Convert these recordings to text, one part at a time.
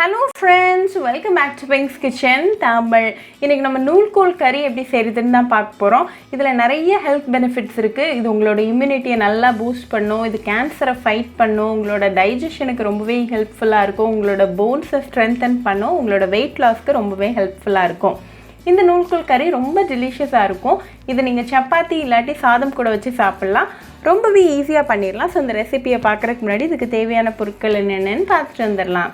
Hello friends, welcome back to Pink's Kitchen Tamil. இன்னைக்கு நம்ம நூல்கோல் கறி எப்படி செய்யறதுன்னு தான் பார்க்க போறோம். இதுல நிறைய ஹெல்த் பெனிஃபிட்ஸ் இருக்கு. இது உங்களோட இம்யூனிட்டியை நல்லா பூஸ்ட் பண்ணும். இது கேன்சரை ஃபைட் பண்ணும். உங்களோட டைஜஷனுக்கு ரொம்பவே ஹெல்ப்ஃபுல்லா இருக்கும். உங்களோட போன்ஸை ஸ்ட்ரென்தன் பண்ணும். உங்களோட வெயிட் லாஸ்க்கு ரொம்பவே ஹெல்ப்ஃபுல்லா இருக்கும். இந்த நூல்கோல் கறி ரொம்ப டெலிஷியஸாக இருக்கும். இது நீங்கள் சப்பாத்தி இல்லாட்டி சாதம் கூட வச்சு சாப்பிட்லாம். ரொம்பவே ஈஸியாக பண்ணிடலாம். ஸோ இந்த ரெசிபியை பார்க்குறதுக்கு முன்னாடி இதுக்கு தேவையான பொருட்கள் என்னென்னு பார்த்துட்டு வந்துடலாம்.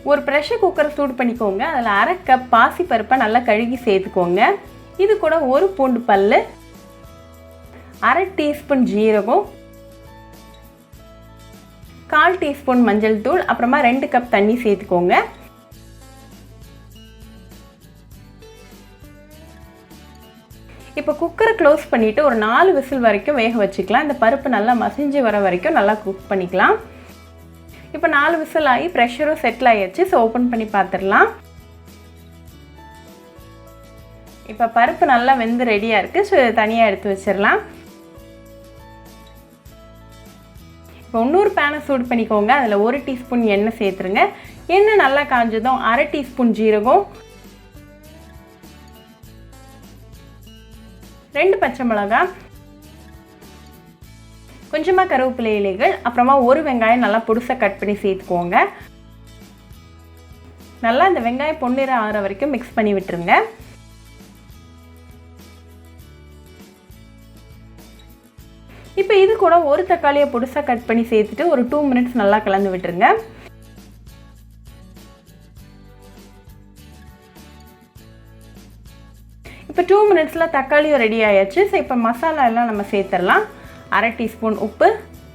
ஒரு ப்ரெஷர் குக்கரை சூடு பண்ணிக்கோங்க. அதில் 1/2 கப் பாசிப்பருப்பை நல்லா கழுகி சேர்த்துக்கோங்க. இது கூட ஒரு பூண்டு பல், 1/2 டீஸ்பூன் ஜீரகம், 1/4 டீஸ்பூன் மஞ்சள் தூள், அப்புறமா 2 கப் தண்ணி சேர்த்துக்கோங்க. இப்போ குக்கரை க்ளோஸ் பண்ணிவிட்டு ஒரு 4 விசில் வரைக்கும் வேக வச்சுக்கலாம். இந்த பருப்பு நல்லா மசிஞ்சு வர வரைக்கும் நல்லா குக் பண்ணிக்கலாம். இப்போ 4 விசில் ஆகி ப்ரெஷரும் செட்டில் ஆகிடுச்சு. ஸோ ஓப்பன் பண்ணி பார்த்துடலாம். இப்போ பருப்பு நல்லா வெந்து ரெடியாக இருக்குது. ஸோ இதை தனியாக எடுத்து வச்சிடலாம். இப்போ இன்னொரு பேனை சூடு பண்ணிக்கோங்க. அதில் 1 டீஸ்பூன் எண்ணெய் சேர்த்துருங்க. எண்ணெய் நல்லா காஞ்சதும் 1/2 டீஸ்பூன் ஜீரகம், 2 பச்சை மிளகாய், கொஞ்சமாக கருவேப்பிலை இலைகள், அப்புறமா ஒரு வெங்காயம் நல்லா பொடிசாக கட் பண்ணி சேர்த்துக்கோங்க. நல்லா இந்த வெங்காயம் பொன்னிறம் ஆகிற வரைக்கும் மிக்ஸ் பண்ணி விட்டுருங்க. இப்போ இது கூட ஒரு தக்காளியை பொடிசாக கட் பண்ணி சேர்த்துட்டு ஒரு 2 மினிட்ஸ் நல்லா கலந்து விட்டுருங்க. இப்போ 2 மினிட்ஸில் தக்காளியும் ரெடி ஆயாச்சு. ஸோ இப்போ மசாலா எல்லாம் நம்ம சேர்த்துடலாம். 1/2 டீஸ்பூன் உப்பு,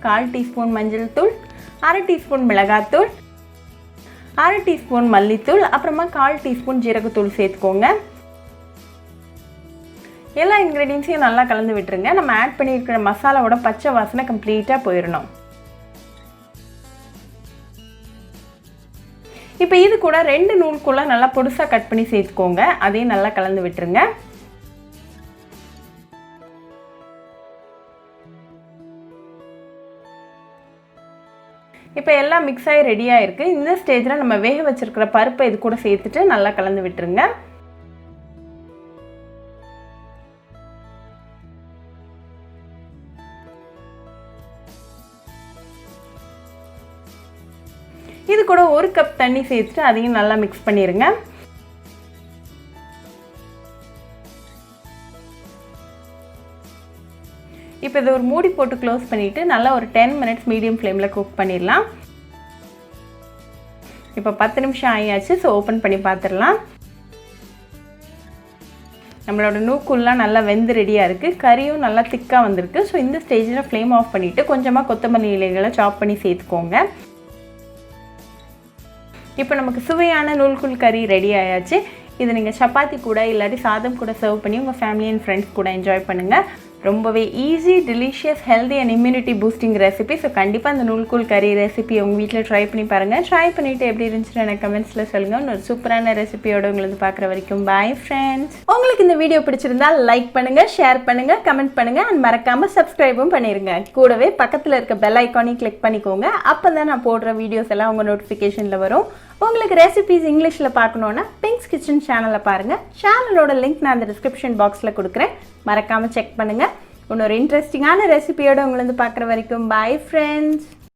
1/4 டீஸ்பூன் மஞ்சள் தூள், 1/2 டீஸ்பூன் மிளகாத்தூள், 1/2 டீஸ்பூன் மல்லித்தூள், அப்புறமா 1/4 டீஸ்பூன் ஜீரகத்தூள் சேர்த்துக்கோங்க. எல்லா இன்க்ரீடியன்ஸையும் நல்லா கலந்து விட்டுருங்க. நம்ம ஆட் பண்ணியிருக்கிற மசாலாவோட பச்சை வாசனை கம்ப்ளீட்டாக போயிடணும். இப்போ இது கூட 2 நூல்குள்ள நல்லா பொடிசாக கட் பண்ணி சேர்த்துக்கோங்க. அதையும் நல்லா கலந்து விட்டுருங்க. இப்போ எல்லாம் மிக்ஸ் ஆகி ரெடியாக இருக்குது. இந்த ஸ்டேஜில் நம்ம வேக வச்சுருக்கிற பருப்பை இது கூட சேர்த்துட்டு நல்லா கலந்து விட்டுருங்க. இது கூட 1 கப் தண்ணி சேர்த்துட்டு அதையும் நல்லா மிக்ஸ் பண்ணிடுங்க. இப்போ இதை ஒரு மூடி போட்டு க்ளோஸ் பண்ணிவிட்டு நல்லா ஒரு 10 மினிட்ஸ் மீடியம் ஃப்ளேமில் குக் பண்ணிடலாம். இப்போ 10 நிமிஷம் ஆகியாச்சு. ஸோ ஓப்பன் பண்ணி பார்த்துடலாம். நம்மளோட நூக்குல்லாம் நல்லா வெந்து ரெடியாக இருக்குது. கறியும் நல்லா திக்காக வந்திருக்கு. ஸோ இந்த ஸ்டேஜில் ஃப்ளேம் ஆஃப் பண்ணிவிட்டு கொஞ்சமாக கொத்தமல்லி இலைகளை சாப் பண்ணி சேர்த்துக்கோங்க. இப்போ நமக்கு சுவையான நூல்கோல் கறி ரெடி ஆயாச்சு. இது நீங்கள் சப்பாத்தி கூட இல்லாட்டி சாதம் கூட சர்வ் பண்ணி உங்கள் ஃபேமிலி அண்ட் ஃப்ரெண்ட்ஸ் கூட என்ஜாய் பண்ணுங்கள். ரொம்பவே easy, delicious, healthy and immunity boosting recipe. So கண்டிப்பாக அந்த நூல்கோல் கறி ரெசிபி உங்கள் வீட்டில் ட்ரை பண்ணி பாருங்கள். ட்ரை பண்ணிவிட்டு எப்படி இருந்துச்சுன்னு எனக்கு கமெண்ட்ஸில் சொல்லுங்கள். ஒரு சூப்பரான ரெசிபியோட உங்களுக்கு பார்க்குற வரைக்கும் பாய் ஃப்ரெண்ட்ஸ். உங்களுக்கு இந்த வீடியோ பிடிச்சிருந்தா லைக் பண்ணுங்கள், ஷேர் பண்ணுங்கள், கமெண்ட் பண்ணுங்கள் அண்ட் மறக்காமல் சப்ஸ்கிரைபும் பண்ணிடுங்க. கூடவே பக்கத்தில் இருக்க பெல் ஐக்கானையும் கிளிக் பண்ணிக்கோங்க. அப்போ தான் நான் போடுற வீடியோஸ் எல்லாம் உங்கள் நோட்டிஃபிகேஷனில் வரும். உங்களுக்கு ரெசிபிஸ் இங்கிலீஷில் பார்க்கணுன்னா பிங்க்ஸ் கிச்சன் சேனலை பாருங்கள். சேனலோட லிங்க் நான் அந்த டிஸ்கிரிப்ஷன் பாக்ஸில் கொடுக்குறேன். மறக்காமல் செக் பண்ணுங்கள். இன்னொரு இன்ட்ரெஸ்டிங்கான ரெசிபியோடு உங்களை பார்க்குற வரைக்கும் பாய் ஃப்ரெண்ட்ஸ்.